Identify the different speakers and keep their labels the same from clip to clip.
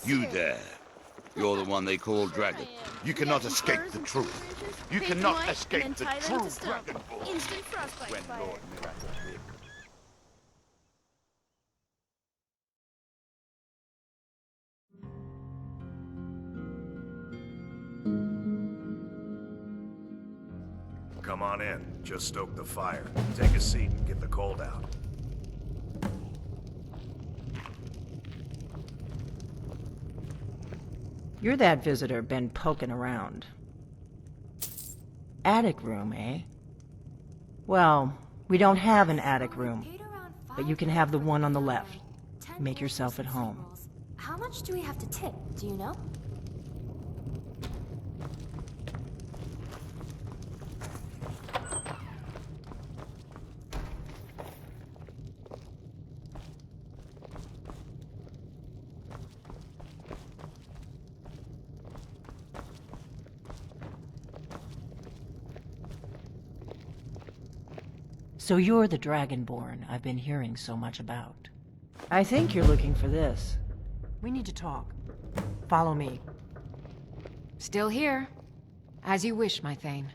Speaker 1: You there. You're the one they call Dragon. You cannot escape the truth. You cannot escape the true Dragonborn.
Speaker 2: Instant frostbite
Speaker 1: When
Speaker 2: fire.
Speaker 1: Lord Miracle lived.
Speaker 3: Come on in. Just stoke the fire. Take a seat and get the cold out.
Speaker 4: You're that visitor been poking around. Attic room, eh? Well, we don't have an attic room, but you can have the one on the left. Make yourself at home.
Speaker 2: How much do we have to tip, do you know?
Speaker 4: So you're the Dragonborn I've been hearing so much about. I think you're looking for this. We need to talk. Follow me.
Speaker 5: Still here. As you wish, my Thane.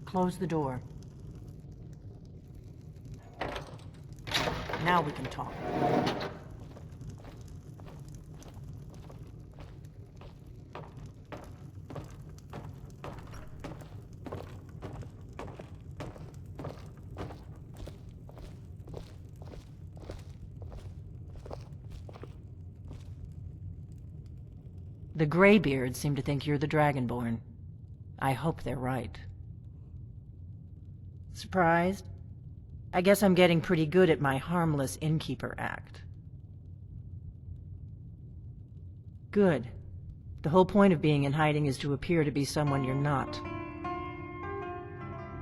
Speaker 4: Close the door. Now we can talk. The Greybeards seem to think you're the Dragonborn. I hope they're right. Surprised? I guess I'm getting pretty good at my harmless innkeeper act. Good. The whole point of being in hiding is to appear to be someone you're not.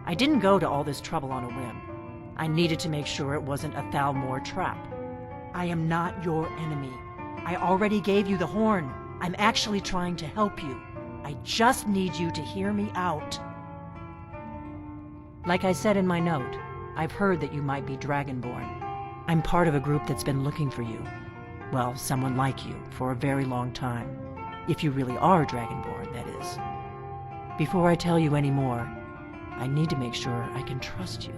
Speaker 4: I didn't go to all this trouble on a whim. I needed to make sure it wasn't a Thalmor trap. I am not your enemy. I already gave you the horn. I'm actually trying to help you. I just need you to hear me out. Like I said in my note, I've heard that you might be Dragonborn. I'm part of a group that's been looking for you. Well, someone like you, for a very long time. If you really are Dragonborn, that is. Before I tell you any more, I need to make sure I can trust you.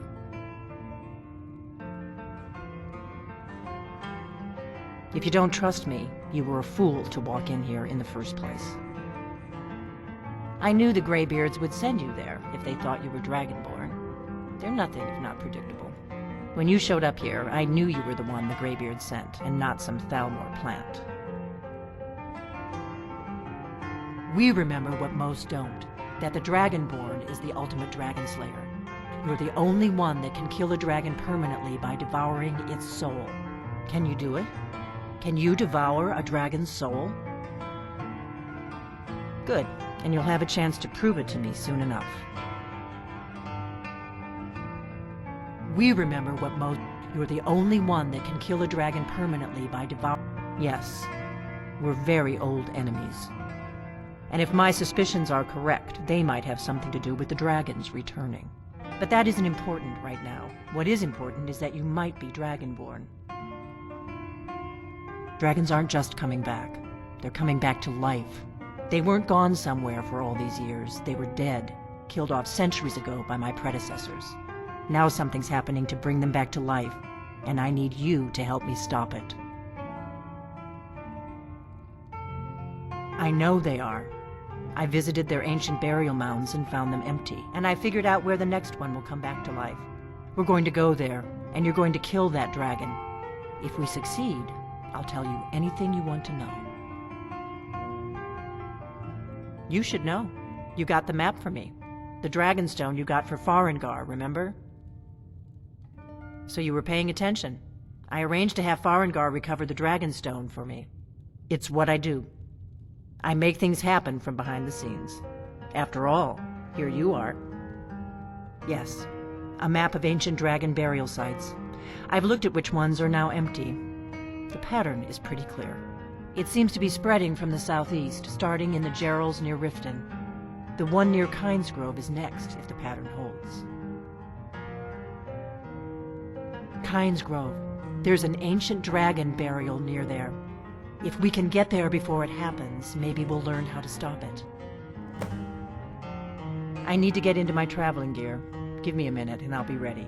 Speaker 4: If you don't trust me, you were a fool to walk in here in the first place. I knew the Greybeards would send you there if they thought you were Dragonborn. They're nothing if not predictable. When you showed up here, I knew you were the one the Greybeards sent, and not some Thalmor plant. We remember what most don't, that the Dragonborn is the ultimate dragon slayer. You're the only one that can kill a dragon permanently by devouring its soul. Can you do it? Can you devour a dragon's soul? Good, and you'll have a chance to prove it to me soon enough. We remember what most... You're the only one that can kill a dragon permanently by devouring... Yes, we're very old enemies. And if my suspicions are correct, they might have something to do with the dragons returning. But that isn't important right now. What is important is that you might be Dragonborn. Dragons aren't just coming back. They're coming back to life. They weren't gone somewhere for all these years. They were dead, killed off centuries ago by my predecessors. Now something's happening to bring them back to life, and I need you to help me stop it. I know they are. I visited their ancient burial mounds and found them empty, and I figured out where the next one will come back to life. We're going to go there, and you're going to kill that dragon. If we succeed, I'll tell you anything you want to know. You should know. You got the map for me. The Dragonstone you got for Farengar, remember? So you were paying attention. I arranged to have Farengar recover the Dragonstone for me. It's what I do. I make things happen from behind the scenes. After all, here you are. Yes, a map of ancient dragon burial sites. I've looked at which ones are now empty. The pattern is pretty clear. It seems to be spreading from the southeast, starting in the Gerals near Riften. The one near Kynes Grove is next, if the pattern holds. Kynes Grove. There's an ancient dragon burial near there. If we can get there before it happens, maybe we'll learn how to stop it. I need to get into my traveling gear. Give me a minute and I'll be ready.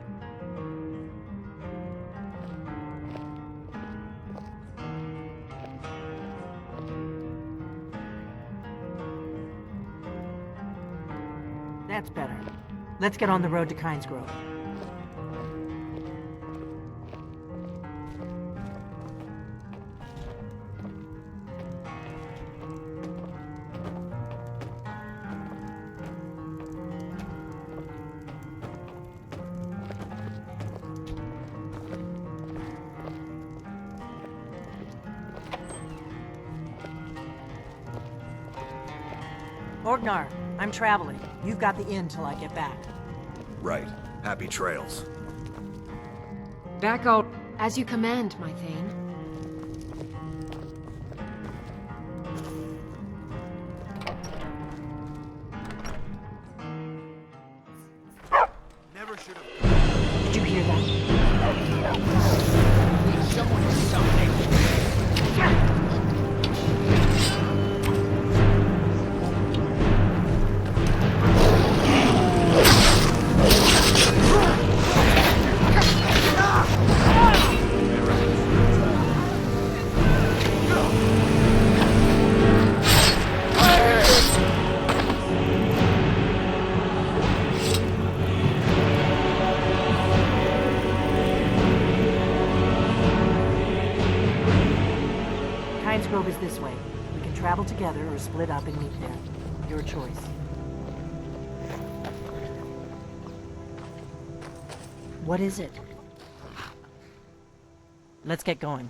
Speaker 4: That's better. Let's get on the road to Kynes Grove. Orgnar, I'm traveling. You've got the inn till I get back.
Speaker 3: Right. Happy trails.
Speaker 5: Back out. As you command, my Thane.
Speaker 1: Never should have.
Speaker 4: Did you hear that?
Speaker 1: Someone something.
Speaker 4: Kynes Grove is this way. We can travel together or split up and meet there. Your choice. What is it? Let's get going.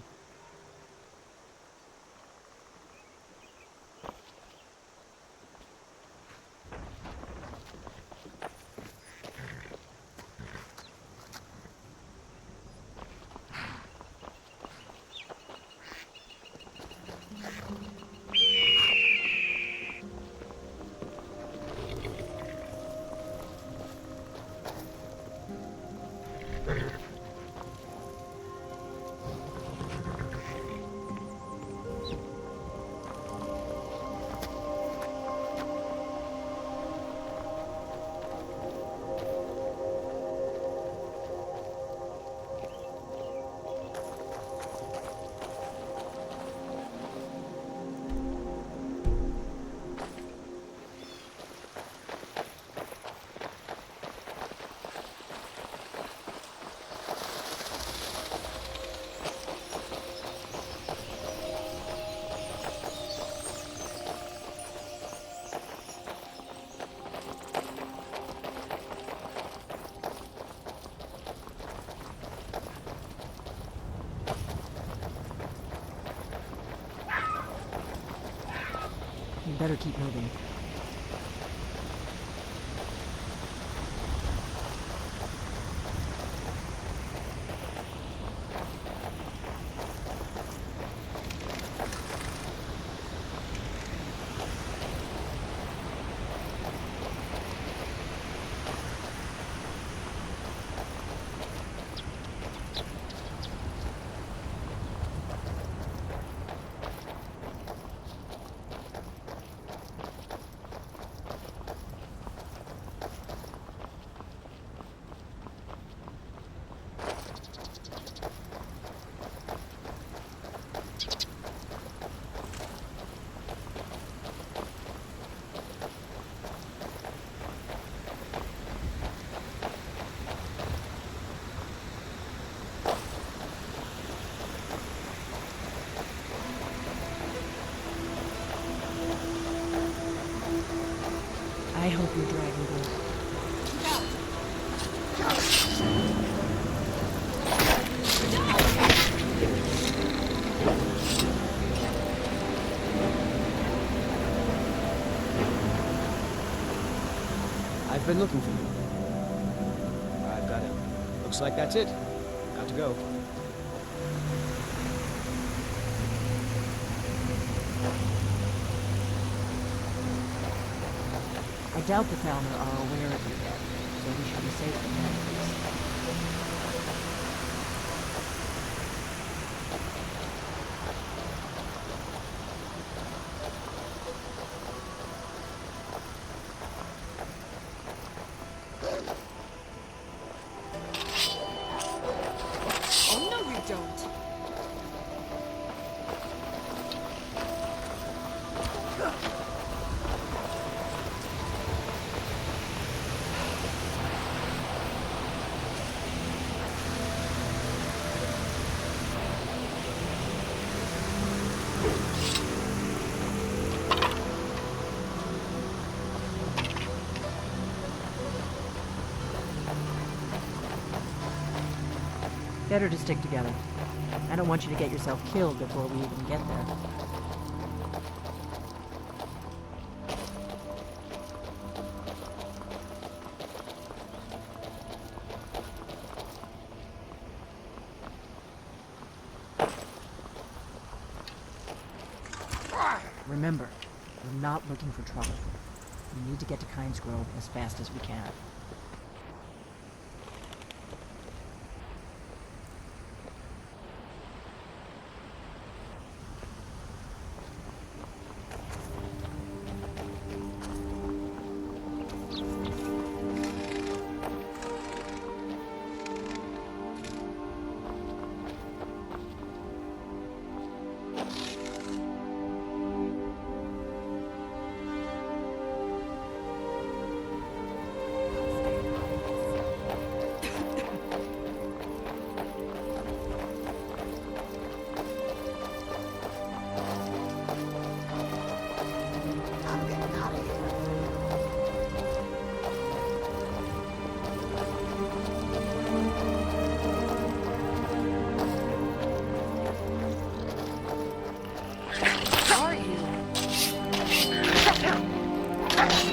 Speaker 4: You better keep moving. I hope your dragon goes.
Speaker 6: I've been looking for you. I've got him. Looks like that's it. Got to go.
Speaker 4: I doubt the Thalmor are aware of you yet, so we should be safe from them at least.
Speaker 5: Oh, no, you don't.
Speaker 4: Better to stick together. I don't want you to get yourself killed before we even get there. Remember, we're not looking for trouble. We need to get to Kynes Grove as fast as we can.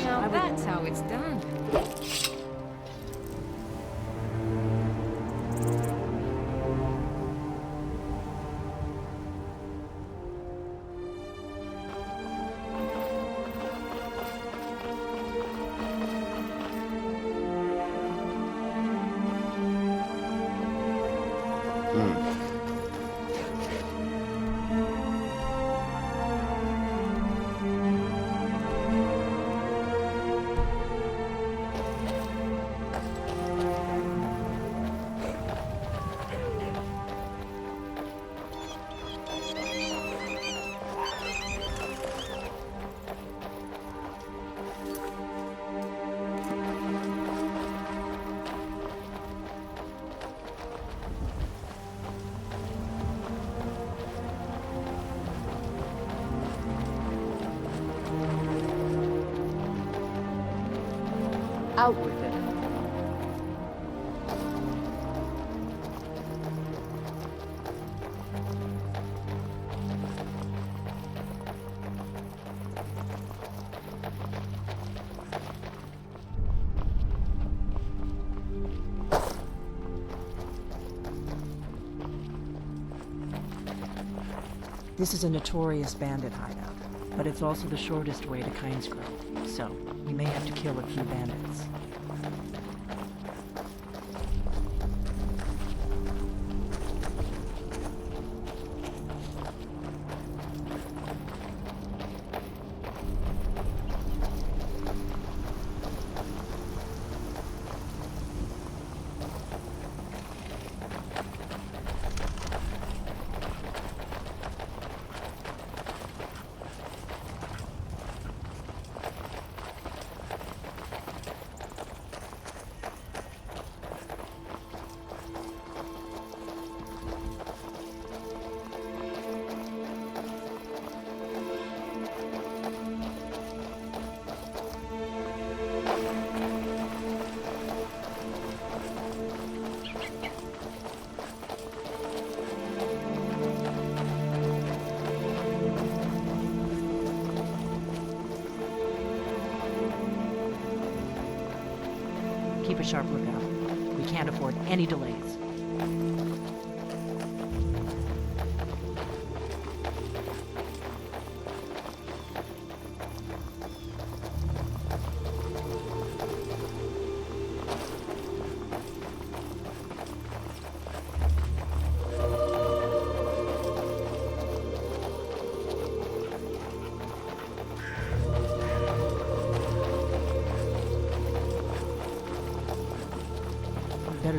Speaker 5: Now that's how it's done.
Speaker 7: Out with it.
Speaker 4: This is a notorious bandit hideout, but it's also the shortest way to Kynes Grove, so we may have to kill a few bandits. Keep a sharp lookout. We can't afford any delays.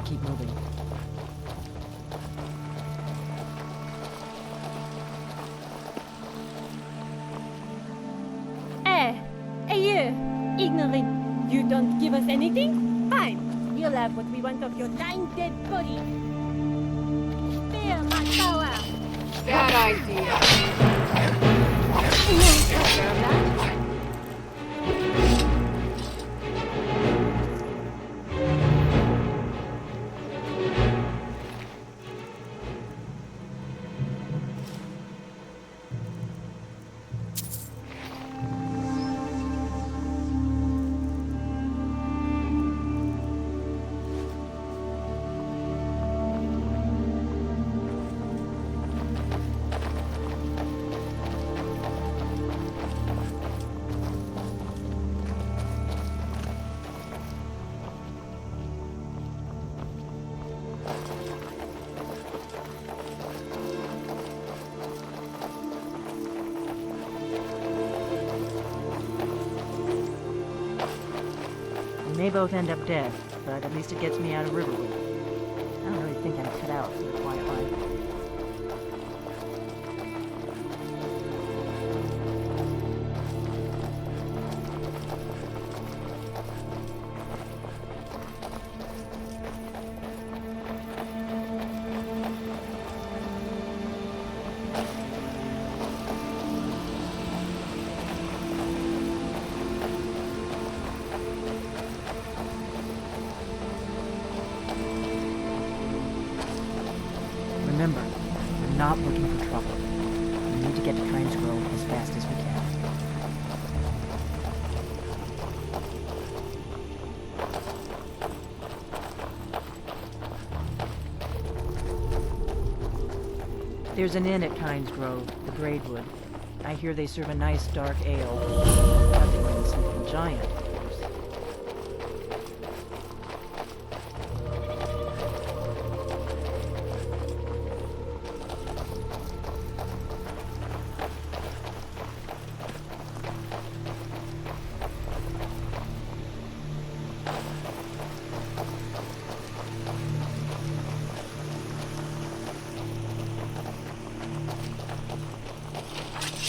Speaker 4: better keep moving.
Speaker 7: Hey you! Ignorant! You don't give us anything? Fine! We'll have what we want of your dying dead body! Feel my power!
Speaker 5: Bad idea.
Speaker 7: Take care of that.
Speaker 4: We may both end up dead, but at least it gets me out of Riverwood. I don't really think I'm cut out for the quiet life. Remember, we're not looking for trouble. We need to get to Kynes Grove as fast as we can. There's an inn at Kynes Grove, the Gradewood. I hear they serve a nice dark ale. Nothing like something giant, of course.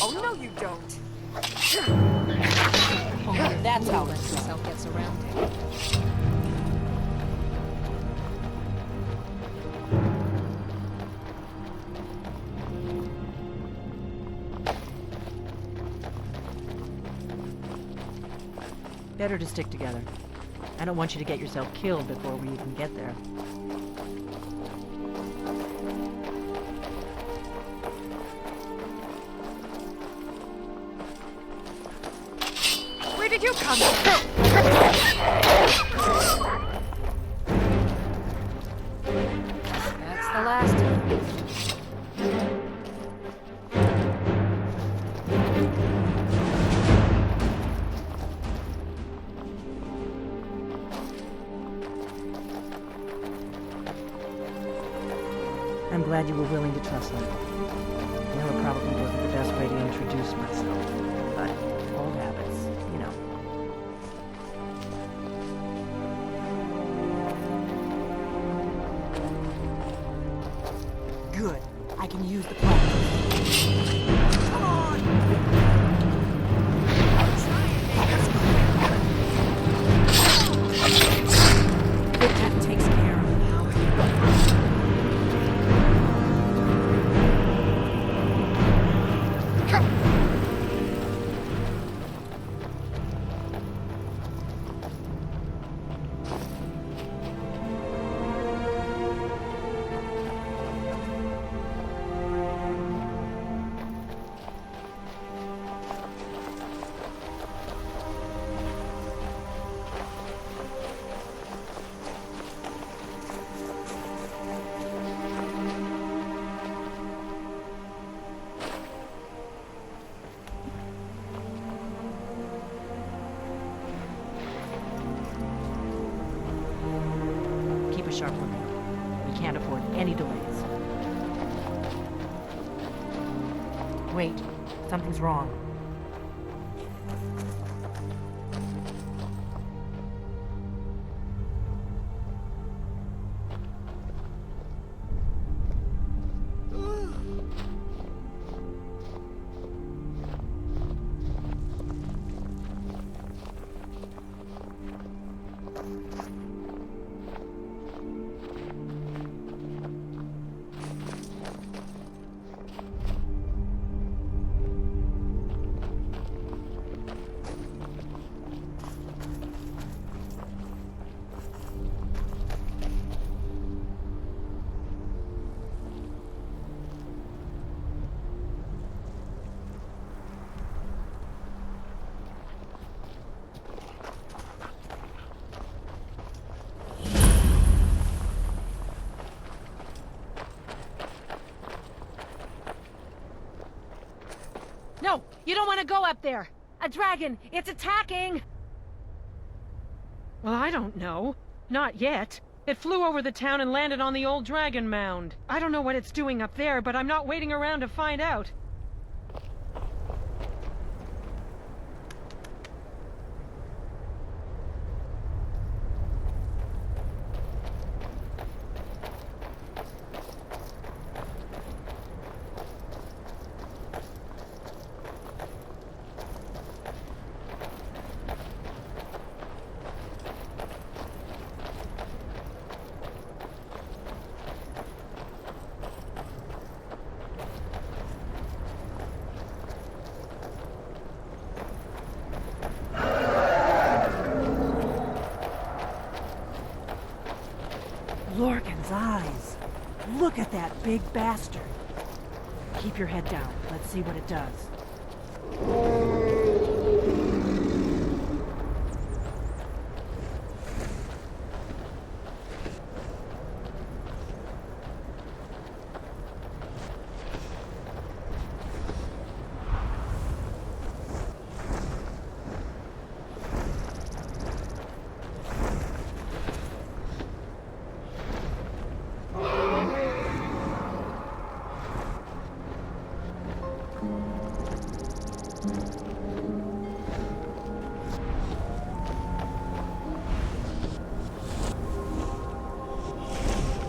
Speaker 5: Oh, no, you don't. Oh, that's how yourself gets around it.
Speaker 4: Better to stick together. I don't want you to get yourself killed before we even get there.
Speaker 5: Where did you come from? That's the last of it.
Speaker 4: I'm glad you were willing to trust me. I know it probably wasn't the best way to introduce myself, but old habits, you know. Good. I can use the practice. Come on! That takes care of it now. Keep a sharp lookout. We can't afford any delays. Wait, something's wrong. No, you don't want to go up there. A dragon, it's attacking! Well, I don't know. Not yet. It flew over the town and landed on the old dragon mound. I don't know what it's doing up there, but I'm not waiting around to find out. Lorcan's eyes. Look at that big bastard. Keep your head down. Let's see what it does.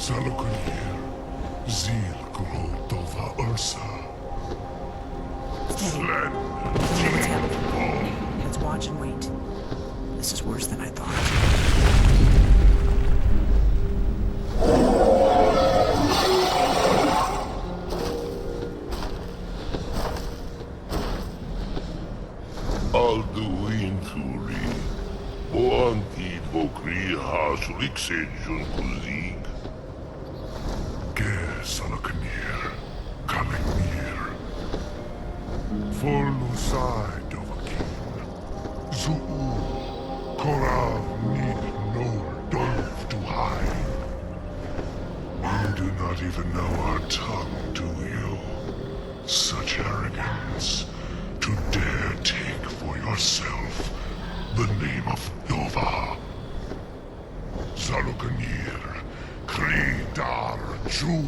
Speaker 8: Zalokunir, Zil Grotova Ursa.
Speaker 4: Steady. What's happening? Let's watch and wait. This is worse than I thought.
Speaker 8: Alduinturi, Oanti Vokri Hasuliksejon Kuzik. Salaknir, Kalinir, Forlusai Dovakin, Zuu, Korav need no dove to hide. You do not even know our tongue, do you? Such arrogance, to dare take for yourself the name of Dova. Zalokanir, Kridar Jur.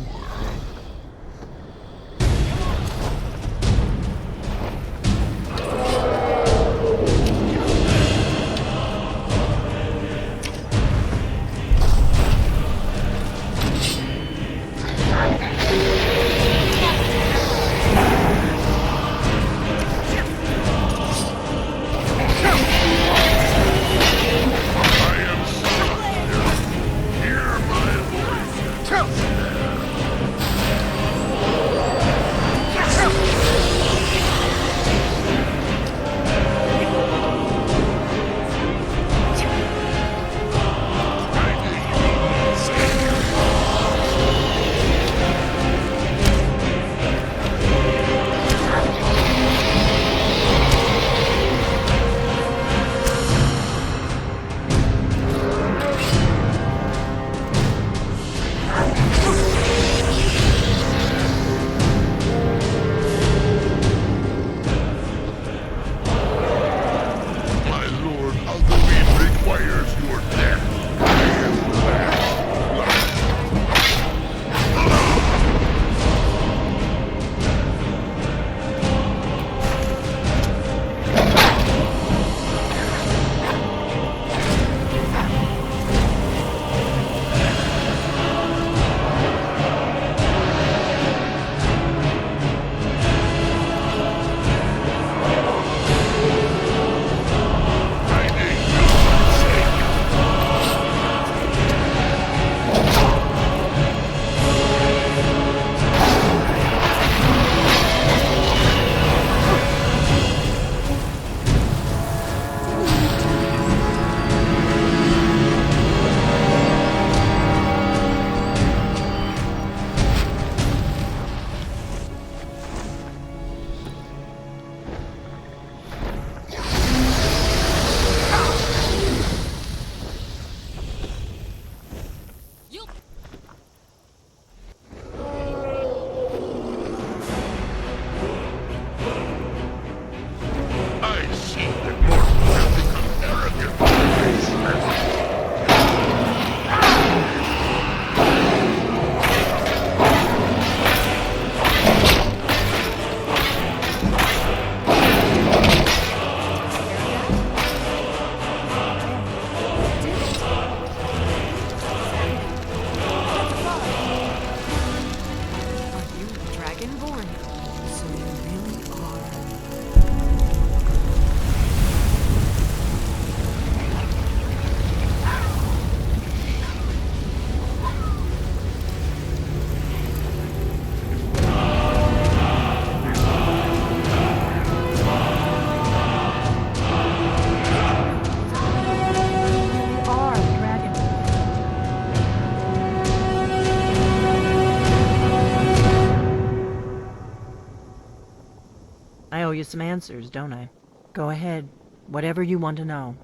Speaker 4: you some answers, don't I? Go ahead. Whatever you want to know.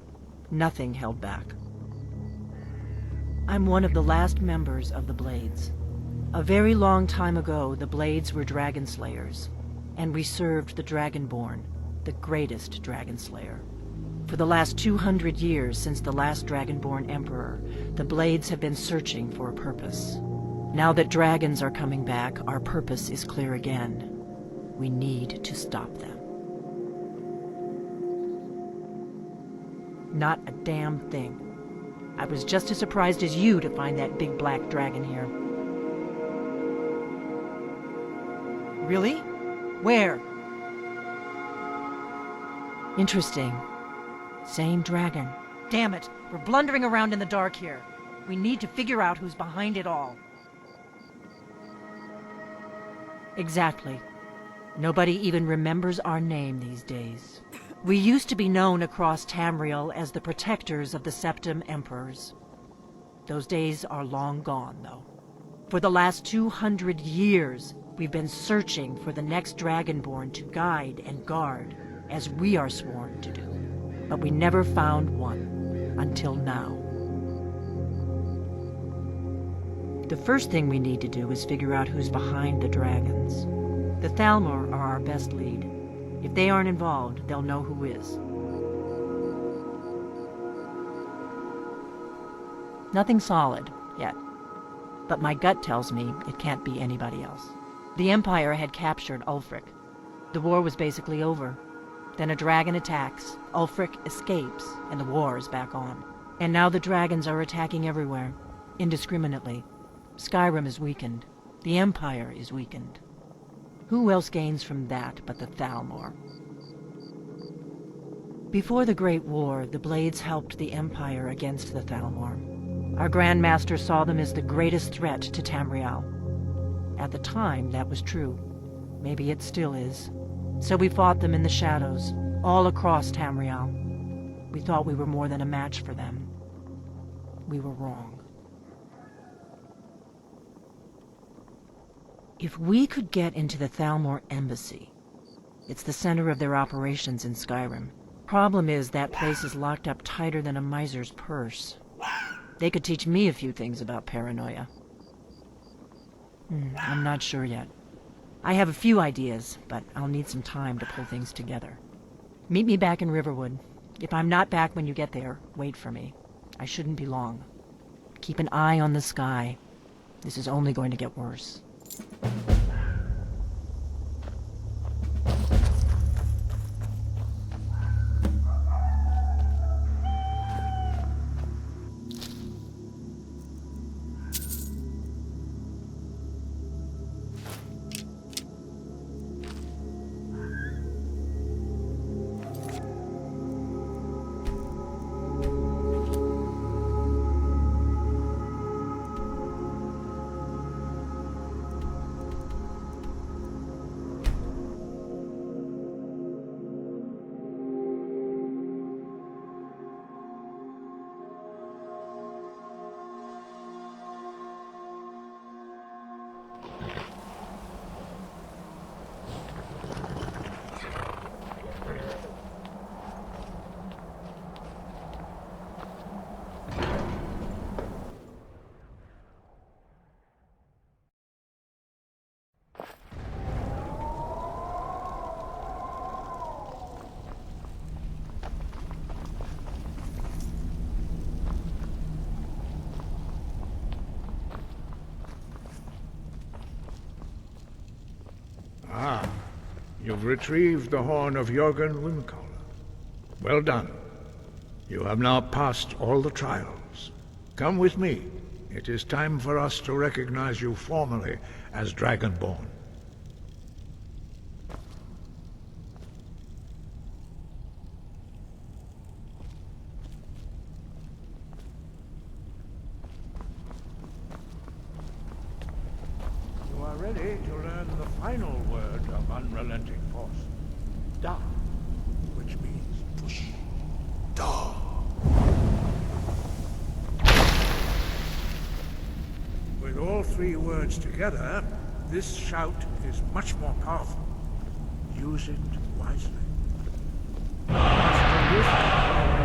Speaker 4: Nothing held back. I'm one of the last members of the Blades. A very long time ago, the Blades were dragon slayers, and we served the Dragonborn, the greatest dragon slayer. For the last 200 years since the last Dragonborn Emperor, the Blades have been searching for a purpose. Now that dragons are coming back, our purpose is clear again. We need to stop them. Not a damn thing. I was just as surprised as you to find that big black dragon here. Really? Where? Interesting. Same dragon. Damn it, we're blundering around in the dark here. We need to figure out who's behind it all. Exactly. Nobody even remembers our name these days. We used to be known across Tamriel as the protectors of the Septim Emperors. Those days are long gone, though. For the last 200 years, we've been searching for the next Dragonborn to guide and guard, as we are sworn to do. But we never found one, until now. The first thing we need to do is figure out who's behind the dragons. The Thalmor are our best lead. If they aren't involved, they'll know who is. Nothing solid, yet. But my gut tells me it can't be anybody else. The Empire had captured Ulfric. The war was basically over. Then a dragon attacks, Ulfric escapes, and the war is back on. And now the dragons are attacking everywhere, indiscriminately. Skyrim is weakened. The Empire is weakened. Who else gains from that but the Thalmor? Before the Great War, the Blades helped the Empire against the Thalmor. Our Grand Master saw them as the greatest threat to Tamriel. At the time, that was true. Maybe it still is. So we fought them in the shadows, all across Tamriel. We thought we were more than a match for them. We were wrong. If we could get into the Thalmor embassy, it's the center of their operations in Skyrim. Problem is, that place is locked up tighter than a miser's purse. They could teach me a few things about paranoia. I'm not sure yet. I have a few ideas, but I'll need some time to pull things together. Meet me back in Riverwood. If I'm not back when you get there, wait for me. I shouldn't be long. Keep an eye on the sky. This is only going to get worse.
Speaker 9: Ah, you've retrieved the horn of Jörgen Windcaller. Well done. You have now passed all the trials. Come with me. It is time for us to recognize you formally as Dragonborn. You are ready to learn the final word of unrelenting force. Da, which means push.
Speaker 8: Da.
Speaker 9: With all three words together, this shout is much more powerful. Use it wisely. Master this,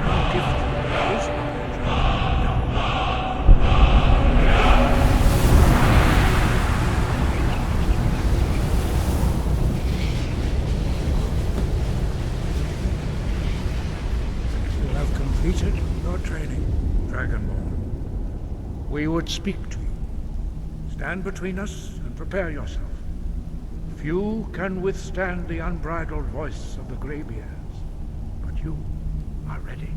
Speaker 9: now gift you this knowledge. You have completed your training, Dragonborn. We would speak to you. Stand between us and prepare yourself. Few can withstand the unbridled voice of the Greybeards, but you are ready.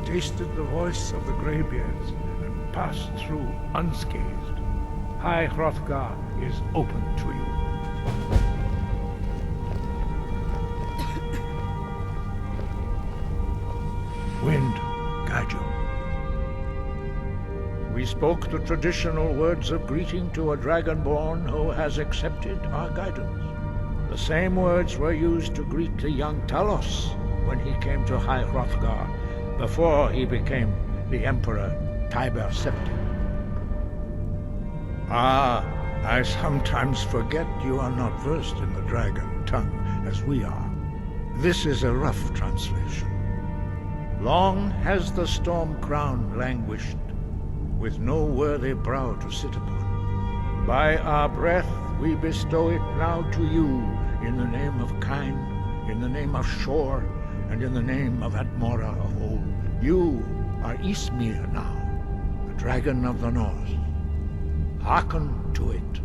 Speaker 9: Tasted the voice of the Greybeards and passed through unscathed. High Hrothgar is open to you. Wind, guide you. We spoke the traditional words of greeting to a Dragonborn who has accepted our guidance. The same words were used to greet the young Talos when he came to High Hrothgar, before he became the Emperor Tiber Septim. Ah, I sometimes forget you are not versed in the dragon tongue as we are. This is a rough translation. Long has the storm crown languished, with no worthy brow to sit upon. By our breath we bestow it now to you, in the name of Kine, in the name of Shor, and in the name of Atmora of old. You are Ysmir now, the dragon of the north. Hearken to it.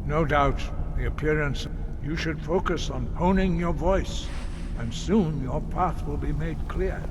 Speaker 9: No doubt, the appearance. You should focus on honing your voice, and soon your path will be made clear.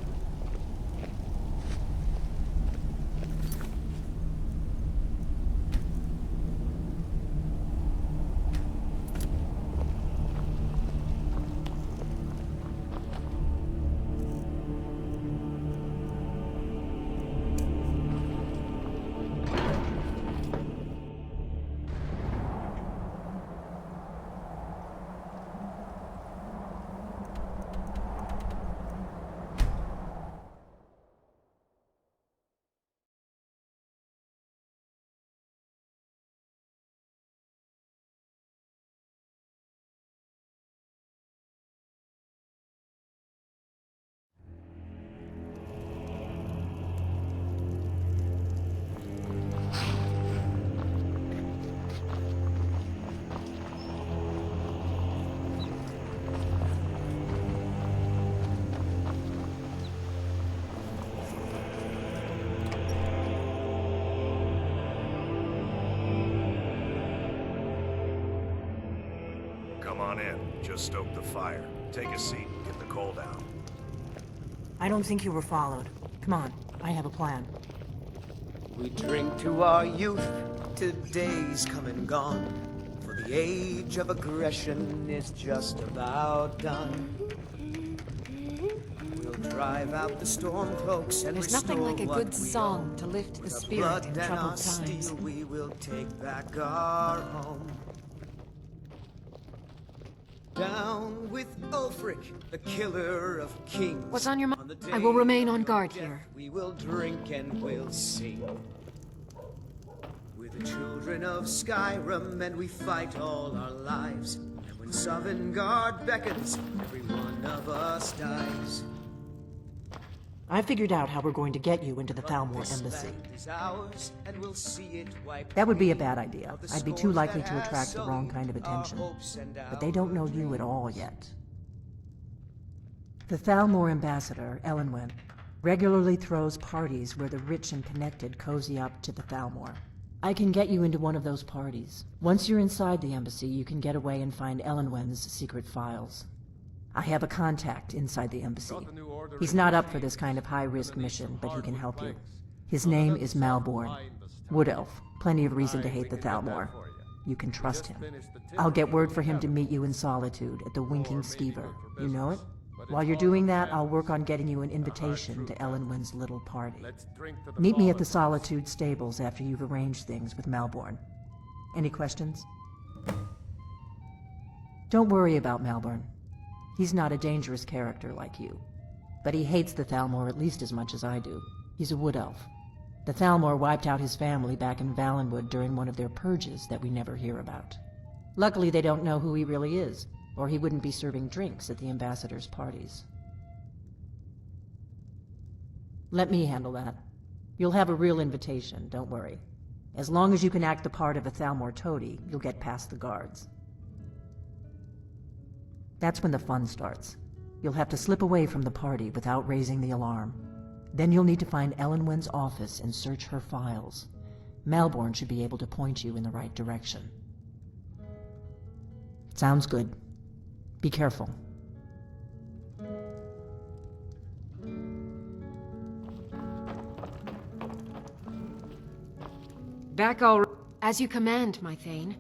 Speaker 3: Come on in. Just stoke the fire. Take a seat and get the coal down.
Speaker 4: I don't think you were followed. Come on, I have a plan.
Speaker 10: We drink to our youth, to days come and gone, for the age of aggression is just about done. We'll drive out the storm cloaks and
Speaker 5: There's nothing like a good song
Speaker 10: own.
Speaker 5: to lift the
Speaker 10: With our
Speaker 5: spirit
Speaker 10: blood
Speaker 5: in
Speaker 10: and our
Speaker 5: troubled times.
Speaker 10: steel, we will take back our home. Down with Ulfric, the killer of kings.
Speaker 5: What's on your mind?
Speaker 10: On the
Speaker 5: I will
Speaker 10: day
Speaker 5: remain on
Speaker 10: of
Speaker 5: guard
Speaker 10: death,
Speaker 5: here.
Speaker 10: We will drink and we'll sing. We're the children of Skyrim, and we fight all our lives. And when Sovngarde beckons, every one of us dies.
Speaker 4: I figured out how we're going to get you into the Thalmor embassy. That would be a bad idea. I'd be too likely to attract the wrong kind of attention. But they don't know you at all yet. The Thalmor ambassador, Elenwen, Regularly throws parties where the rich and connected cozy up to the Thalmor. I can get you into one of those parties. Once you're inside the embassy, you can get away and find Elenwen's secret files. I have a contact inside the embassy. He's not up for this kind of high-risk mission, but he can help you. His name is Malborn. Wood Elf. Plenty of reason to hate the Thalmor. You can trust him. I'll get word for him to meet you in Solitude at the Winking Skeever. You know it? While you're doing that, I'll work on getting you an invitation to Elenwen's little party. Meet me at the Solitude stables after you've arranged things with Malborn. Any questions? Don't worry about Malborn. He's not a dangerous character like you. But he hates the Thalmor at least as much as I do. He's a wood elf. The Thalmor wiped out his family back in Valenwood during one of their purges that we never hear about. Luckily, they don't know who he really is, or he wouldn't be serving drinks at the ambassadors' parties. Let me handle that. You'll have a real invitation, don't worry. As long as you can act the part of a Thalmor toady, you'll get past the guards. That's when the fun starts. You'll have to slip away from the party without raising the alarm. Then you'll need to find Elenwen's office and search her files. Malborn should be able to point you in the right direction. Sounds good. Be careful.
Speaker 5: Back all... As you command, my Thane.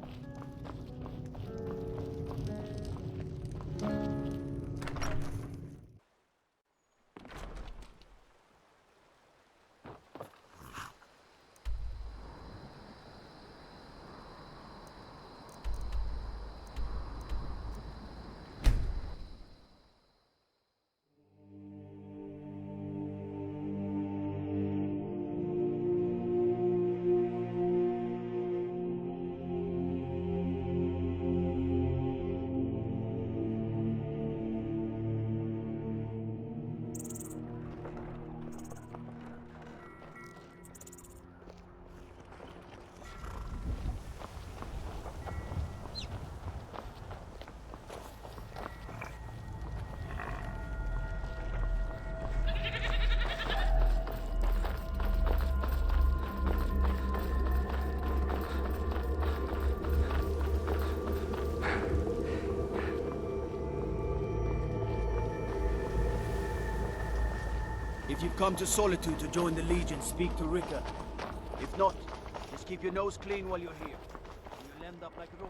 Speaker 10: If you've come to Solitude to join the Legion, speak to Rika. If not, just keep your nose clean while you're here. You'll end up like Ropi.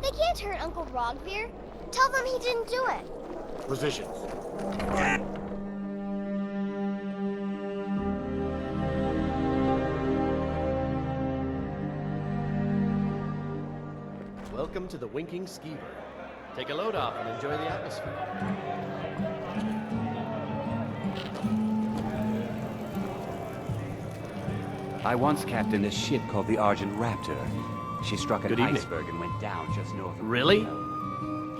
Speaker 11: They can't hurt Uncle Rogvir. Tell them he didn't do it.
Speaker 1: Positions.
Speaker 12: Welcome to the Winking Skeever. Take a load off and enjoy the atmosphere.
Speaker 13: I once captained a ship called the Argent Raptor. She struck an iceberg and went down just north of...
Speaker 12: Really?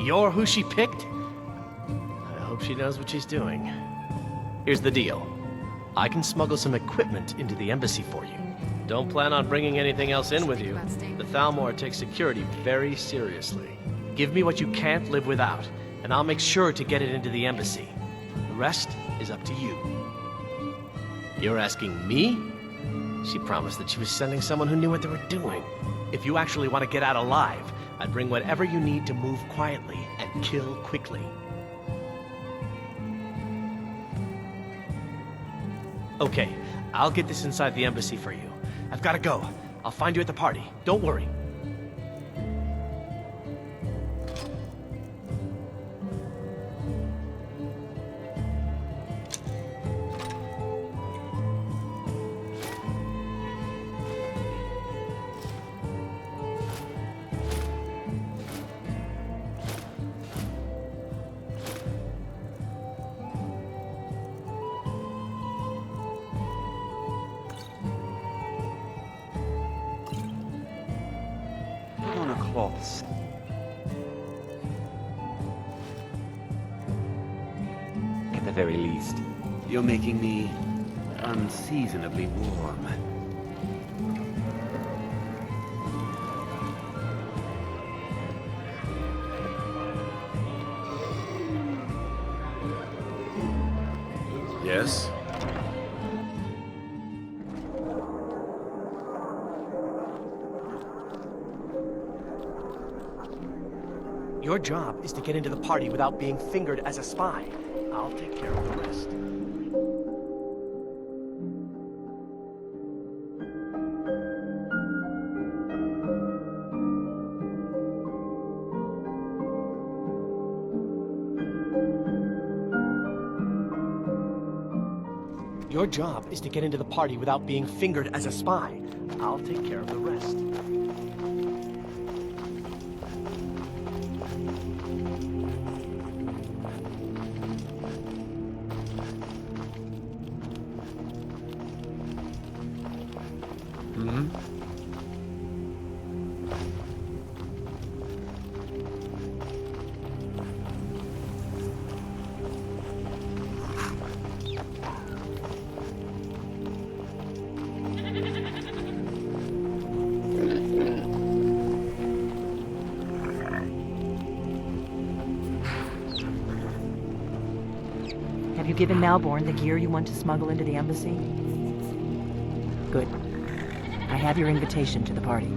Speaker 12: You're who she picked? I hope she knows what she's doing. Here's the deal. I can smuggle some equipment into the embassy for you. Don't plan on bringing anything else in with you. The Thalmor takes security very seriously. Give me what you can't live without, and I'll make sure to get it into the embassy. The rest is up to you. You're asking me? She promised that she was sending someone who knew what they were doing. If you actually want to get out alive, I'd bring whatever you need to move quietly and kill quickly. Okay, I'll get this inside the embassy for you. I've got to go. I'll find you at the party. Don't worry.
Speaker 13: on a cloth. At the very least, you're making me unseasonably warm.
Speaker 3: Yes?
Speaker 12: Your job is to get into the party without being fingered as a spy. I'll take care of the rest. Your job is to get into the party without being fingered as a spy. I'll take care of the rest.
Speaker 4: Have you given Malborn the gear you want to smuggle into the embassy? Good. I have your invitation to the party.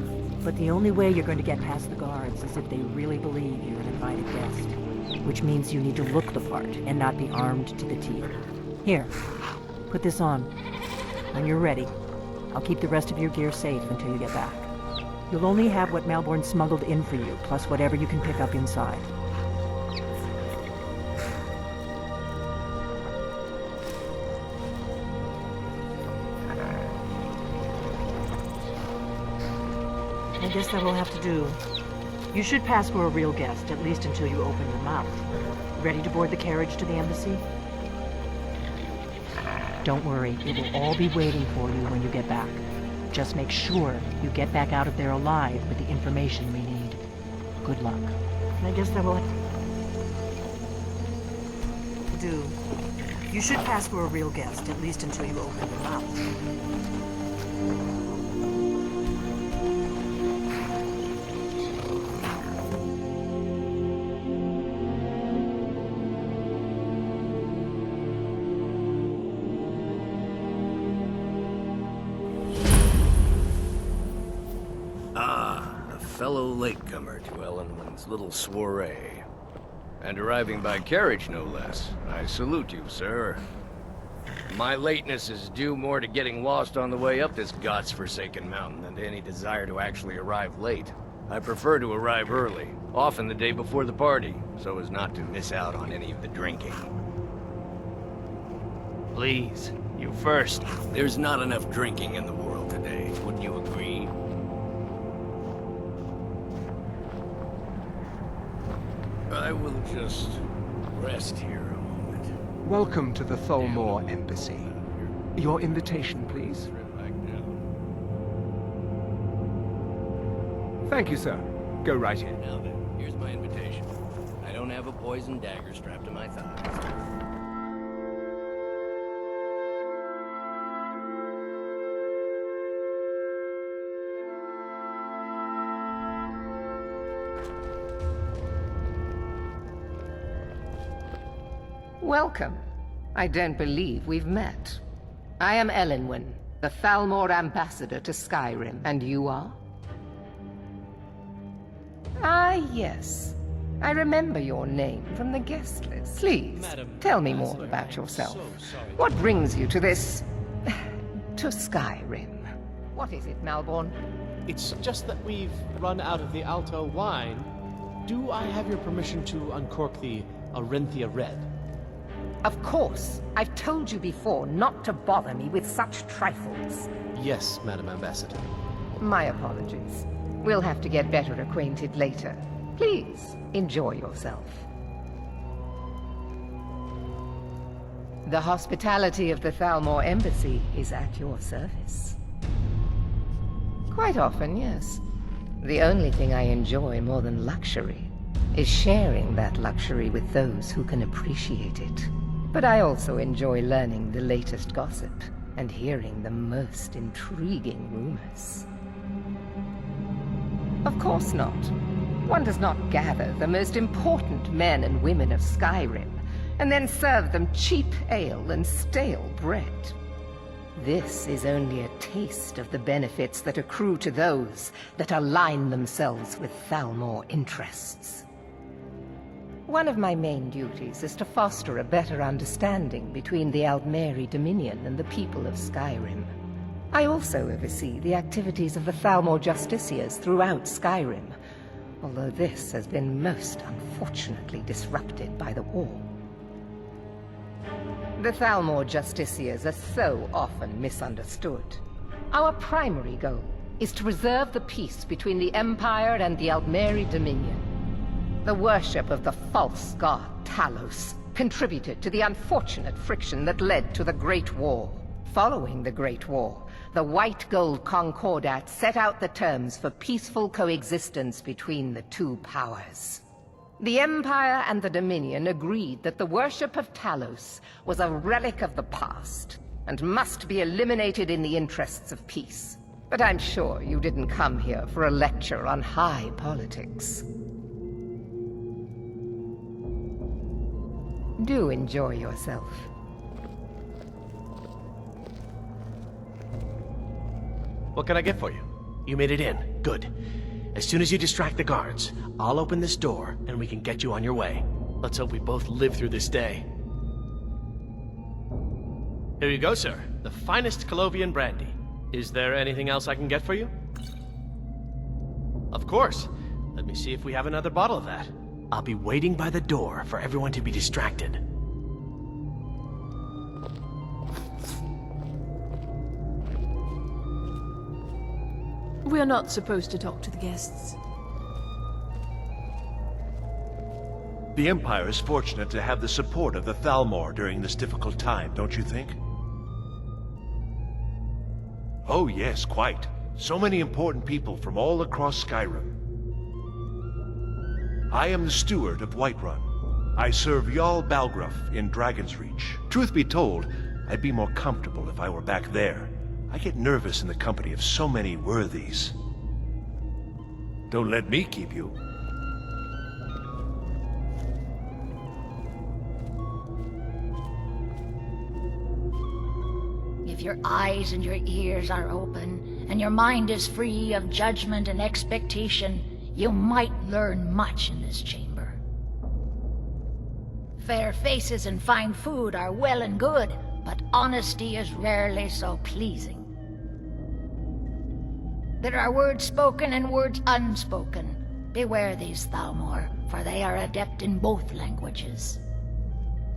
Speaker 4: But the only way you're going to get past the guards is if they really believe you're an invited guest. Which means you need to look the part and not be armed to the teeth. Here, put this on. When you're ready, I'll keep the rest of your gear safe until you get back. You'll only have what Malborn smuggled in for you, plus whatever you can pick up inside. I guess that will have to do. You should pass for a real guest, at least until you open your mouth. Ready to board the carriage to the embassy? Don't worry, it will all be waiting for you when you get back. Just make sure you get back out of there alive with the information we need. Good luck. I guess that will have to do. You should pass for a real guest, at least until you open your mouth.
Speaker 3: Fellow latecomer to Ellenwood's little soiree. And arriving by carriage, no less. I salute you, sir. My lateness is due more to getting lost on the way up this god's-forsaken mountain than to any desire to actually arrive late. I prefer to arrive early, often the day before the party, so as not to miss out on any of the drinking. Please, you first. There's not enough drinking in the world today, wouldn't you agree? I will just rest here a moment.
Speaker 14: Welcome to the Thalmor Embassy. Your invitation, please. Thank you, sir. Go right in.
Speaker 3: Now then, here's my invitation. I don't have a poisoned dagger strapped to my thighs.
Speaker 15: Welcome. I don't believe we've met. I am Ellenwyn, the Thalmor ambassador to Skyrim, and you are? Ah, yes. I remember your name from the guest list. Please, tell me more about yourself. What brings you to this... to Skyrim? What is it, Malborn?
Speaker 12: It's just that we've run out of the Alto wine. Do I have your permission to uncork the Arenthia Red?
Speaker 15: Of course. I've told you before not to bother me with such trifles.
Speaker 12: Yes, Madam Ambassador.
Speaker 15: My apologies. We'll have to get better acquainted later. Please, enjoy yourself. The hospitality of the Thalmor Embassy is at your service. Quite often, yes. The only thing I enjoy more than luxury is sharing that luxury with those who can appreciate it. But I also enjoy learning the latest gossip and hearing the most intriguing rumors. Of course not. One does not gather the most important men and women of Skyrim and then serve them cheap ale and stale bread. This is only a taste of the benefits that accrue to those that align themselves with Thalmor interests. One of my main duties is to foster a better understanding between the Aldmeri Dominion and the people of Skyrim. I also oversee the activities of the Thalmor Justiciars throughout Skyrim, although this has been most unfortunately disrupted by the war. The Thalmor Justiciars are so often misunderstood. Our primary goal is to preserve the peace between the Empire and the Aldmeri Dominion. The worship of the false god Talos contributed to the unfortunate friction that led to the Great War. Following the Great War, the White Gold Concordat set out the terms for peaceful coexistence between the two powers. The Empire and the Dominion agreed that the worship of Talos was a relic of the past and must be eliminated in the interests of peace. But I'm sure you didn't come here for a lecture on high politics. Do enjoy yourself.
Speaker 12: What can I get for you? You made it in. Good. As soon as you distract the guards, I'll open this door and we can get you on your way. Let's hope we both live through this day. Here you go, sir. The finest Colovian brandy. Is there anything else I can get for you? Of course. Let me see if we have another bottle of that. I'll be waiting by the door for everyone to be distracted.
Speaker 16: We are not supposed to talk to the guests.
Speaker 17: The Empire is fortunate to have the support of the Thalmor during this difficult time, don't you think? Oh yes, quite. So many important people from all across Skyrim. I am the steward of Whiterun. I serve Jarl Balgruuf in Dragon's Reach. Truth be told, I'd be more comfortable if I were back there. I get nervous in the company of so many worthies. Don't let me keep you.
Speaker 18: If your eyes and your ears are open, and your mind is free of judgment and expectation, you might learn much in this chamber. Fair faces and fine food are well and good, but honesty is rarely so pleasing. There are words spoken and words unspoken. Beware these Thalmor, for they are adept in both languages.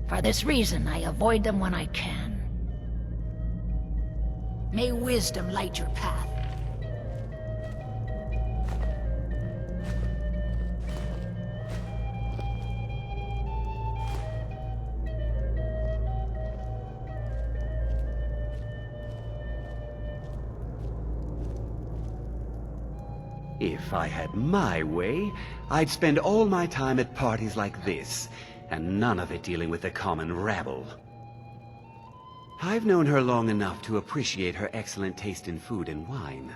Speaker 18: For this reason, I avoid them when I can. May wisdom light your path.
Speaker 13: If I had my way, I'd spend all my time at parties like this, and none of it dealing with the common rabble. I've known her long enough to appreciate her excellent taste in food and wine,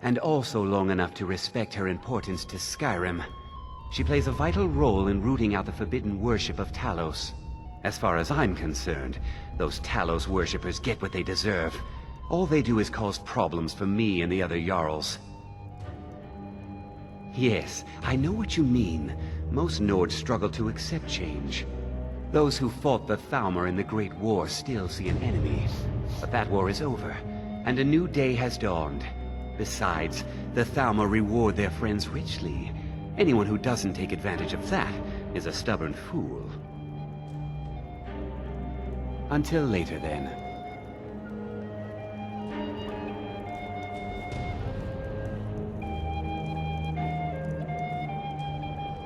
Speaker 13: and also long enough to respect her importance to Skyrim. She plays a vital role in rooting out the forbidden worship of Talos. As far as I'm concerned, those Talos worshippers get what they deserve. All they do is cause problems for me and the other Jarls. Yes, I know what you mean. Most Nords struggle to accept change. Those who fought the Thalmor in the Great War still see an enemy. But that war is over, and a new day has dawned. Besides, the Thalmor reward their friends richly. Anyone who doesn't take advantage of that is a stubborn fool. Until later, then.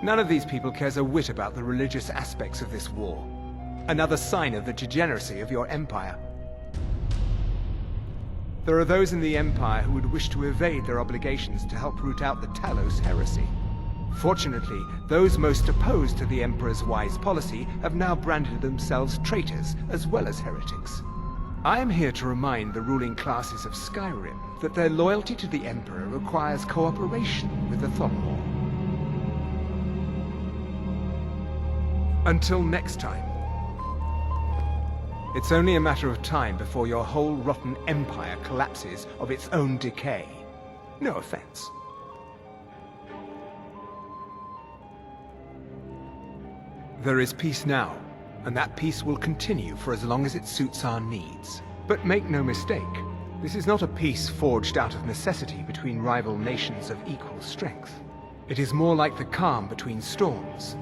Speaker 14: None of these people cares a whit about the religious aspects of this war. Another sign of the degeneracy of your empire. There are those in the Empire who would wish to evade their obligations to help root out the Talos heresy. Fortunately, those most opposed to the Emperor's wise policy have now branded themselves traitors as well as heretics. I am here to remind the ruling classes of Skyrim that their loyalty to the Emperor requires cooperation with the Thalmor. Until next time. It's only a matter of time before your whole rotten empire collapses of its own decay. No offense. There is peace now, and that peace will continue for as long as it suits our needs. But make no mistake, this is not a peace forged out of necessity between rival nations of equal strength. It is more like the calm between storms,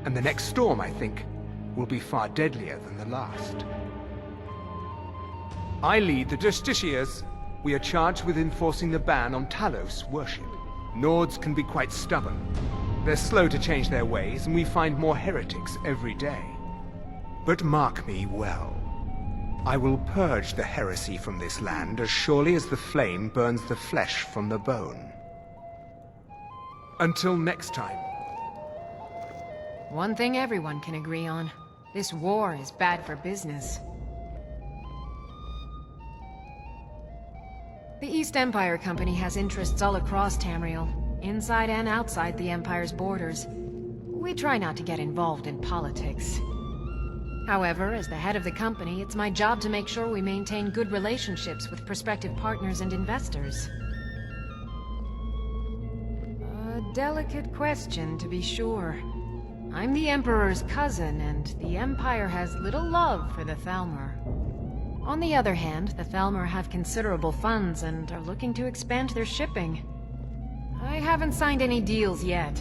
Speaker 14: and the next storm, I think, will be far deadlier than the last. I lead the Justiciars. We are charged with enforcing the ban on Talos worship. Nords can be quite stubborn. They're slow to change their ways, and we find more heretics every day. But mark me well. I will purge the heresy from this land as surely as the flame burns the flesh from the bone. Until next time.
Speaker 5: One thing everyone can agree on. This war is bad for business. The East Empire Company has interests all across Tamriel, inside and outside the Empire's borders. We try not to get involved in politics. However, as the head of the company, it's my job to make sure we maintain good relationships with prospective partners and investors. A delicate question, to be sure. I'm the Emperor's cousin, and the Empire has little love for the Thalmor. On the other hand, the Thalmor have considerable funds and are looking to expand their shipping. I haven't signed any deals yet,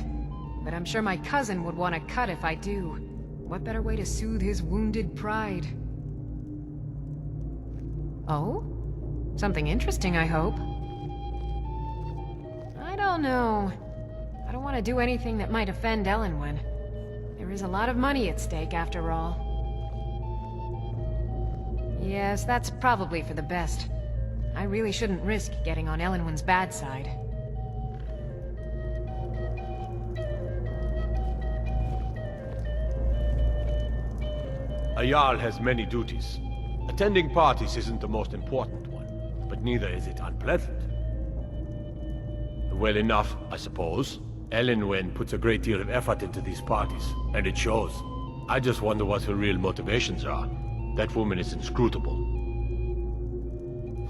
Speaker 5: but I'm sure my cousin would want a cut if I do. What better way to soothe his wounded pride? Oh? Something interesting, I hope. I don't know. I don't want to do anything that might offend Elenwen. There is a lot of money at stake, after all. Yes, that's probably for the best. I really shouldn't risk getting on Elenwen's bad side.
Speaker 17: A Jarl has many duties. Attending parties isn't the most important one, but neither is it unpleasant. Well enough, I suppose. Elenwen puts a great deal of effort into these parties, and it shows. I just wonder what her real motivations are. That woman is inscrutable.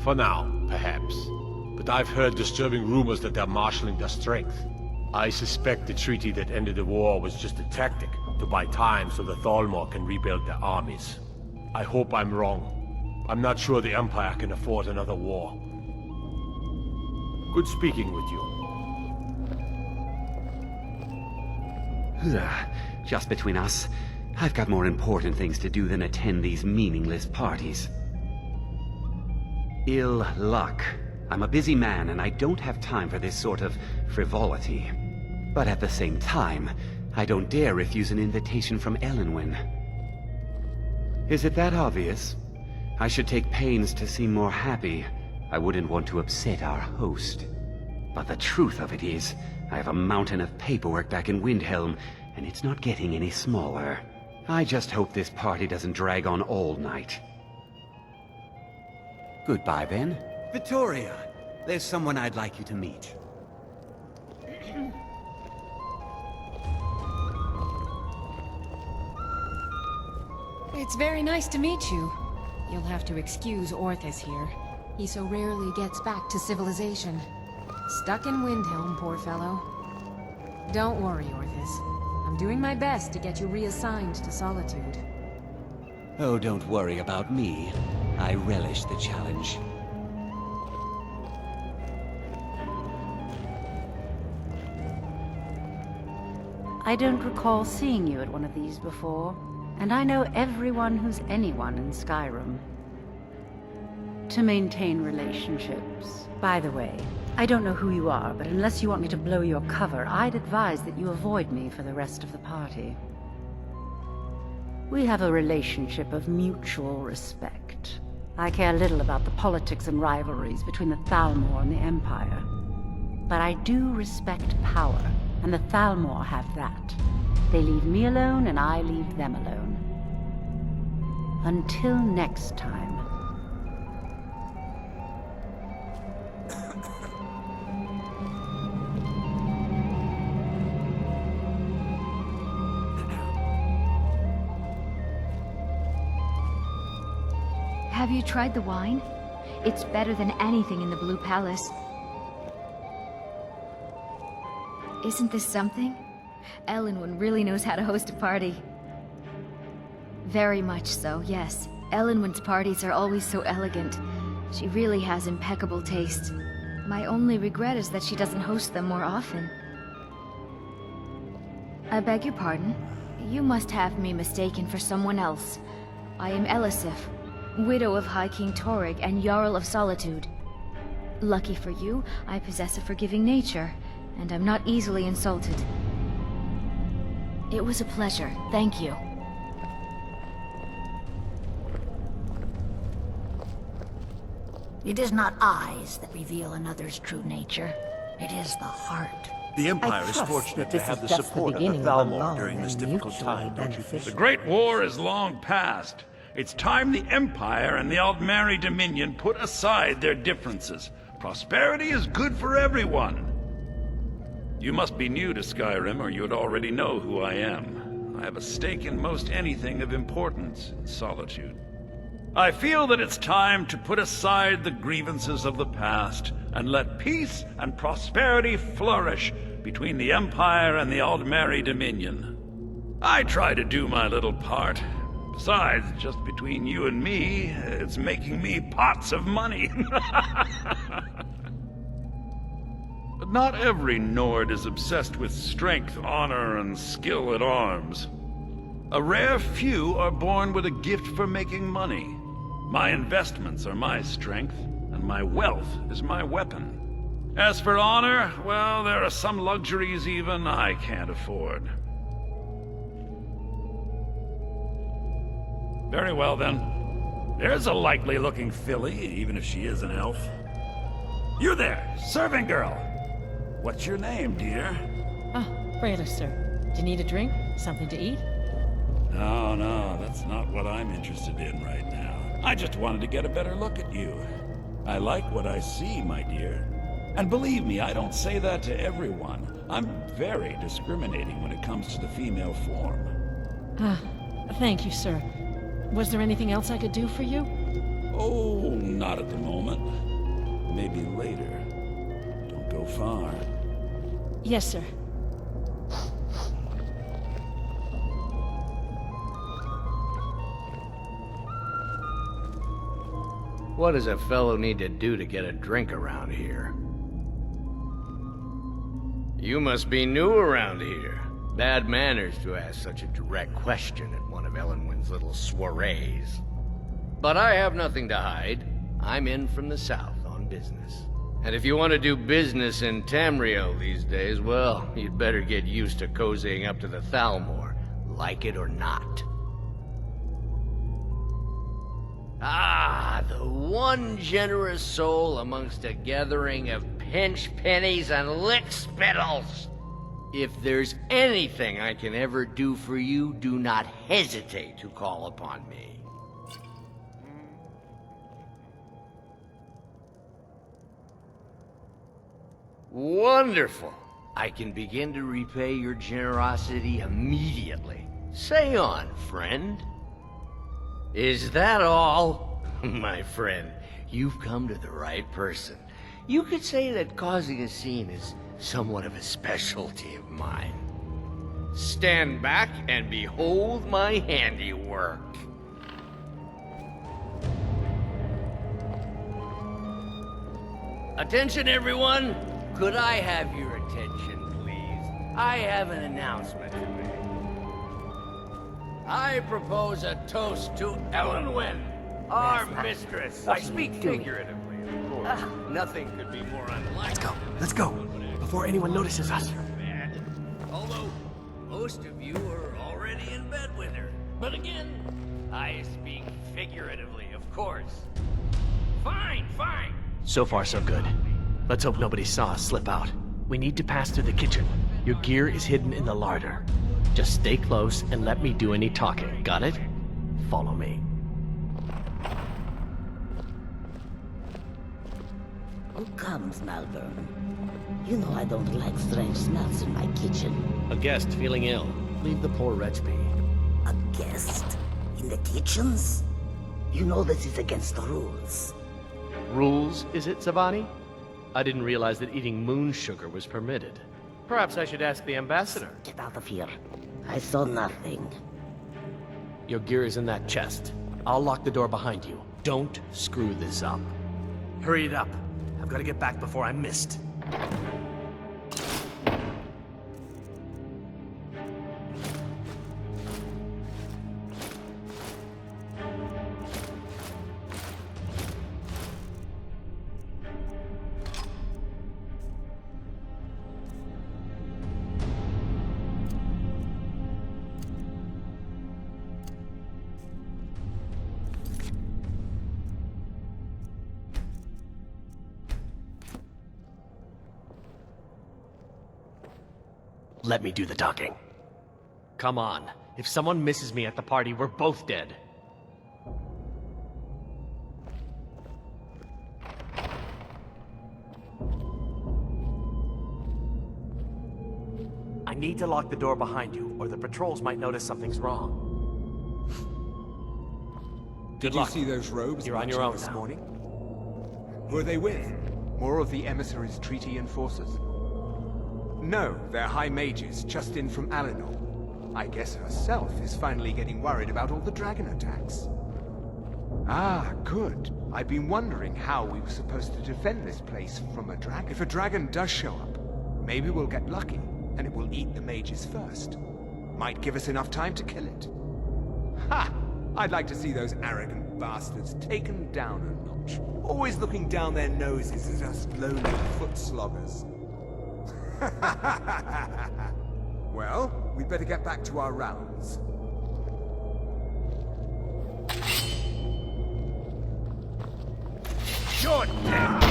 Speaker 17: For now, perhaps. But I've heard disturbing rumors that they're marshalling their strength. I suspect the treaty that ended the war was just a tactic to buy time so the Thalmor can rebuild their armies. I hope I'm wrong. I'm not sure the Empire can afford another war. Good speaking with you.
Speaker 13: Just between us, I've got more important things to do than attend these meaningless parties. Ill luck. I'm a busy man, and I don't have time for this sort of frivolity. But at the same time, I don't dare refuse an invitation from Elenwen. Is it that obvious? I should take pains to seem more happy. I wouldn't want to upset our host. But the truth of it is, I have a mountain of paperwork back in Windhelm, and it's not getting any smaller. I just hope this party doesn't drag on all night. Goodbye, then. Victoria, there's someone I'd like you to meet.
Speaker 5: It's very nice to meet you. You'll have to excuse Orthus here. He so rarely gets back to civilization. Stuck in Windhelm, poor fellow. Don't worry, Orthus. I'm doing my best to get you reassigned to Solitude.
Speaker 13: Oh, don't worry about me. I relish the challenge.
Speaker 19: I don't recall seeing you at one of these before, and I know everyone who's anyone in Skyrim. To maintain relationships. By the way, I don't know who you are, but unless you want me to blow your cover, I'd advise that you avoid me for the rest of the party. We have a relationship of mutual respect. I care little about the politics and rivalries between the Thalmor and the Empire. But I do respect power, and the Thalmor have that. They leave me alone, and I leave them alone. Until next time.
Speaker 20: Have you tried the wine? It's better than anything in the Blue Palace. Isn't this something? Elenwen really knows how to host a party. Very much so, yes. Elenwen's parties are always so elegant. She really has impeccable taste. My only regret is that she doesn't host them more often. I beg your pardon? You must have me mistaken for someone else. I am Elisif, widow of High King Torrig and Jarl of Solitude. Lucky for you, I possess a forgiving nature, and I'm not easily insulted. It was a pleasure, thank you.
Speaker 18: It is not eyes that reveal another's true nature. It is the heart.
Speaker 17: The Empire is fortunate to have the support of the Thalmor during this difficult time, don't you think?
Speaker 21: The Great War is long past. It's time the Empire and the Aldmeri Dominion put aside their differences. Prosperity is good for everyone. You must be new to Skyrim, or you'd already know who I am. I have a stake in most anything of importance in Solitude. I feel that it's time to put aside the grievances of the past and let peace and prosperity flourish between the Empire and the Aldmeri Dominion. I try to do my little part. Besides, just between you and me, it's making me pots of money. But not every Nord is obsessed with strength, honor, and skill at arms. A rare few are born with a gift for making money. My investments are my strength, and my wealth is my weapon. As for honor, well, there are some luxuries even I can't afford. Very well, then. There's a likely-looking filly, even if she is an elf. You there, serving girl! What's your name, dear?
Speaker 4: Ah, Breda, sir. Do you need a drink? Something to eat?
Speaker 21: No, that's not what I'm interested in right now. I just wanted to get a better look at you. I like what I see, my dear. And believe me, I don't say that to everyone. I'm very discriminating when it comes to the female form.
Speaker 4: Ah, thank you, sir. Was there anything else I could do for you?
Speaker 21: Oh, not at the moment. Maybe later. Don't go far.
Speaker 4: Yes, sir.
Speaker 3: What does a fellow need to do to get a drink around here? You must be new around here. Bad manners to ask such a direct question at one of Elenwen's little soirees. But I have nothing to hide. I'm in from the south on business. And if you want to do business in Tamriel these days, well, you'd better get used to cozying up to the Thalmor, like it or not. Ah, the one generous soul amongst a gathering of pinch pennies and lick spittles. If there's anything I can ever do for you, do not hesitate to call upon me. Wonderful. I can begin to repay your generosity immediately. Say on, friend. Is that all? My friend, you've come to the right person. You could say that causing a scene is somewhat of a specialty of mine. Stand back and behold my handiwork. Attention, everyone! Could I have your attention, please? I have an announcement to make. I propose a toast to Elenwen, our mistress. I speak figuratively, of course. Nothing could be more unlikely.
Speaker 6: Let's go, before anyone notices us.
Speaker 3: Although, most of you are already in bed with her. But again, I speak figuratively, of course. Fine, fine.
Speaker 12: So far, so good. Let's hope nobody saw us slip out. We need to pass through the kitchen. Your gear is hidden in the larder. Just stay close and let me do any talking. Got it? Follow me.
Speaker 2: Oh, comes, Malvern. You know I don't like strange smells in my kitchen.
Speaker 12: A guest feeling ill. Leave the poor wretch be.
Speaker 2: A guest? In the kitchens? You know this is against the rules.
Speaker 12: Rules, is it, Zavani? I didn't realize that eating moon sugar was permitted. Perhaps I should ask the ambassador.
Speaker 2: Get out of here. I saw nothing.
Speaker 12: Your gear is in that chest. I'll lock the door behind you. Don't screw this up. Hurry it up. I've got to get back before I'm missed. Let me do the talking. Come on. If someone misses me at the party, we're both dead. I need to lock the door behind you, or the patrols might notice something's wrong.
Speaker 14: Did you see those robes?
Speaker 12: You're on your own
Speaker 14: this
Speaker 12: now.
Speaker 14: morning? Who are they with? More of the emissaries' treaty enforcers? No, they're high mages, just in from Alinor. I guess herself is finally getting worried about all the dragon attacks. Ah, good. I've been wondering how we were supposed to defend this place from a dragon. If a dragon does show up, maybe we'll get lucky, and it will eat the mages first. Might give us enough time to kill it. Ha! I'd like to see those arrogant bastards taken down a notch. Always looking down their noses at us lowly foot sloggers. Well, we'd better get back to our rounds. You're dead!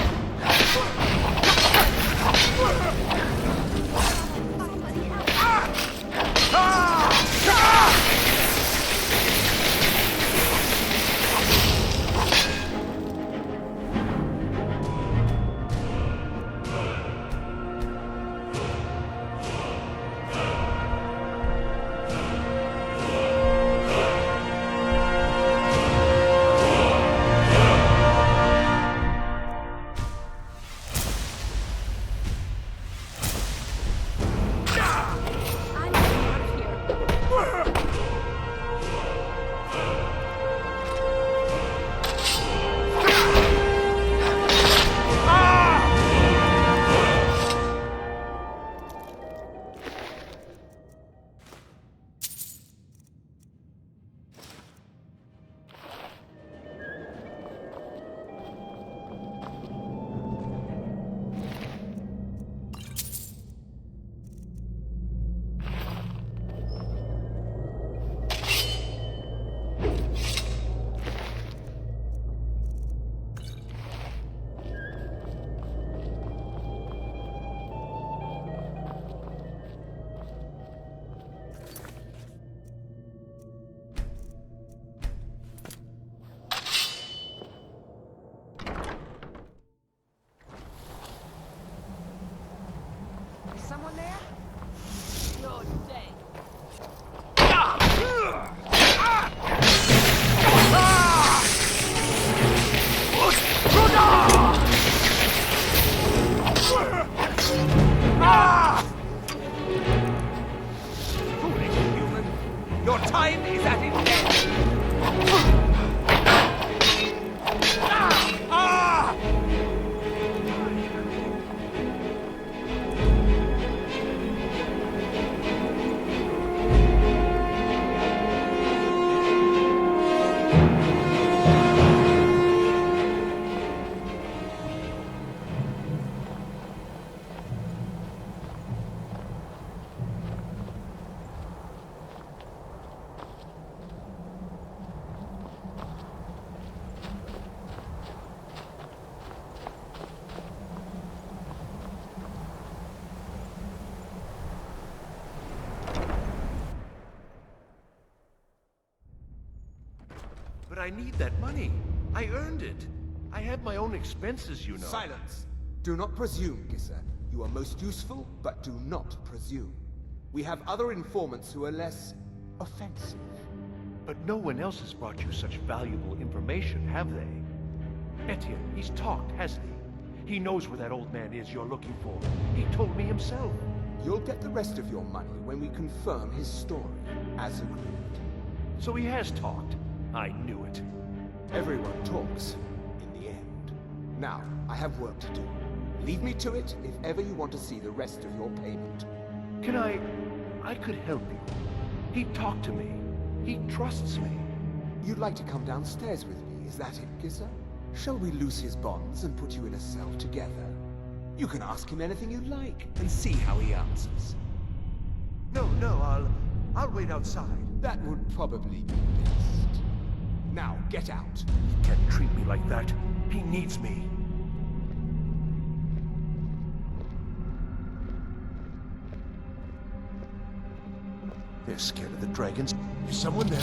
Speaker 5: Someone there? You're dead.
Speaker 14: Foolish human! Your time is at its end!
Speaker 17: I need that money. I earned it. I have my own expenses, you know.
Speaker 14: Silence! Do not presume, Gissa. You are most useful, but do not presume. We have other informants who are less offensive.
Speaker 17: But no one else has brought you such valuable information, have they? Etienne, he's talked, hasn't he? He knows where that old man is you're looking for. He told me himself.
Speaker 14: You'll get the rest of your money when we confirm his story, as agreed.
Speaker 17: So he has talked. I knew it.
Speaker 14: Everyone talks, in the end. Now, I have work to do. Leave me to it if ever you want to see the rest of your payment.
Speaker 17: Can I could help you. He talked to me. He trusts me.
Speaker 14: You'd like to come downstairs with me, is that it, Gissa? Shall we loose his bonds and put you in a cell together? You can ask him anything you like, and see how he answers.
Speaker 17: No, I'll wait outside.
Speaker 14: That would probably be best. Now, get out.
Speaker 17: He can't treat me like that. He needs me. They're scared of the dragons. Is someone there?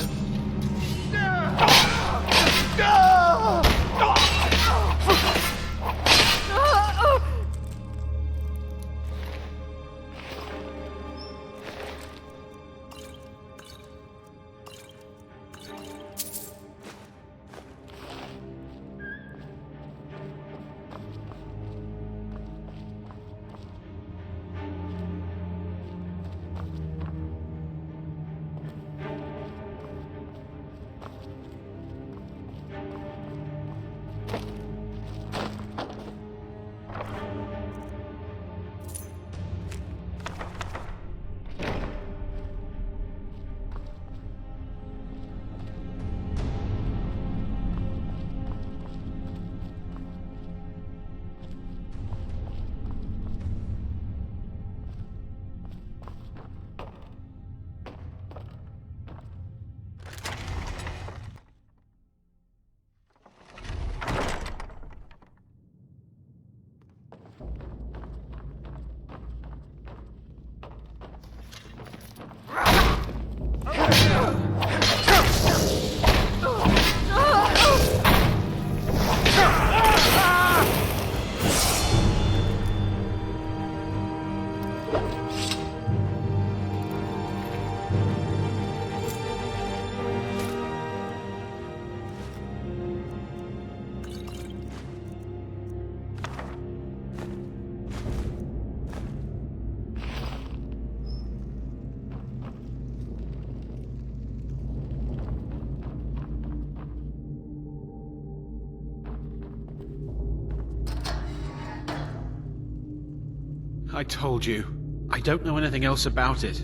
Speaker 7: I told you. I don't know anything else about it.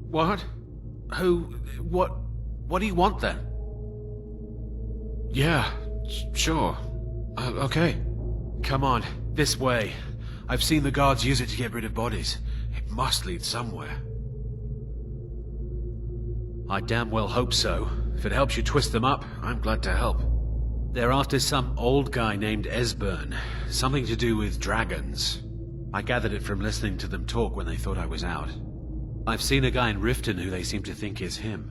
Speaker 7: What? Who? What do you want then? Yeah, sure. Okay. Come on, this way. I've seen the guards use it to get rid of bodies. It must lead somewhere. I damn well hope so. If it helps you twist them up, I'm glad to help. They're after some old guy named Esbern. Something to do with dragons. I gathered it from listening to them talk when they thought I was out. I've seen a guy in Riften who they seem to think is him.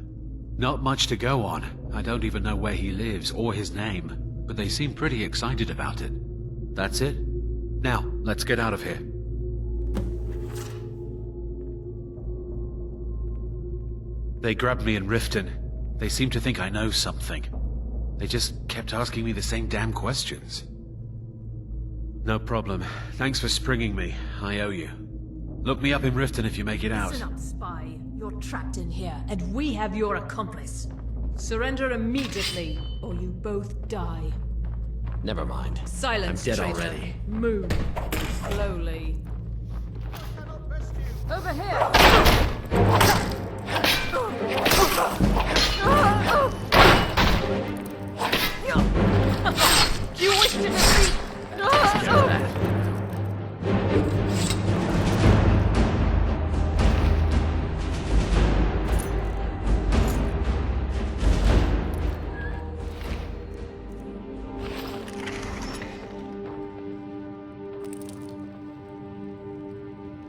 Speaker 7: Not much to go on. I don't even know where he lives or his name, but they seem pretty excited about it. That's it. Now, let's get out of here. They grabbed me in Riften. They seem to think I know something. They just kept asking me the same damn questions. No problem. Thanks for springing me. I owe you. Look me up in Riften if you make it out.
Speaker 16: Listen up, spy. You're trapped in here, and we have your accomplice. Surrender immediately, or you both die.
Speaker 12: Never mind.
Speaker 16: Silence,
Speaker 12: I'm dead
Speaker 16: traitor.
Speaker 12: already.
Speaker 16: Move. Slowly. Over here! Do you wish to defeat?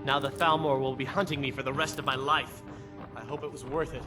Speaker 12: Now the Thalmor will be hunting me for the rest of my life. I hope it was worth it.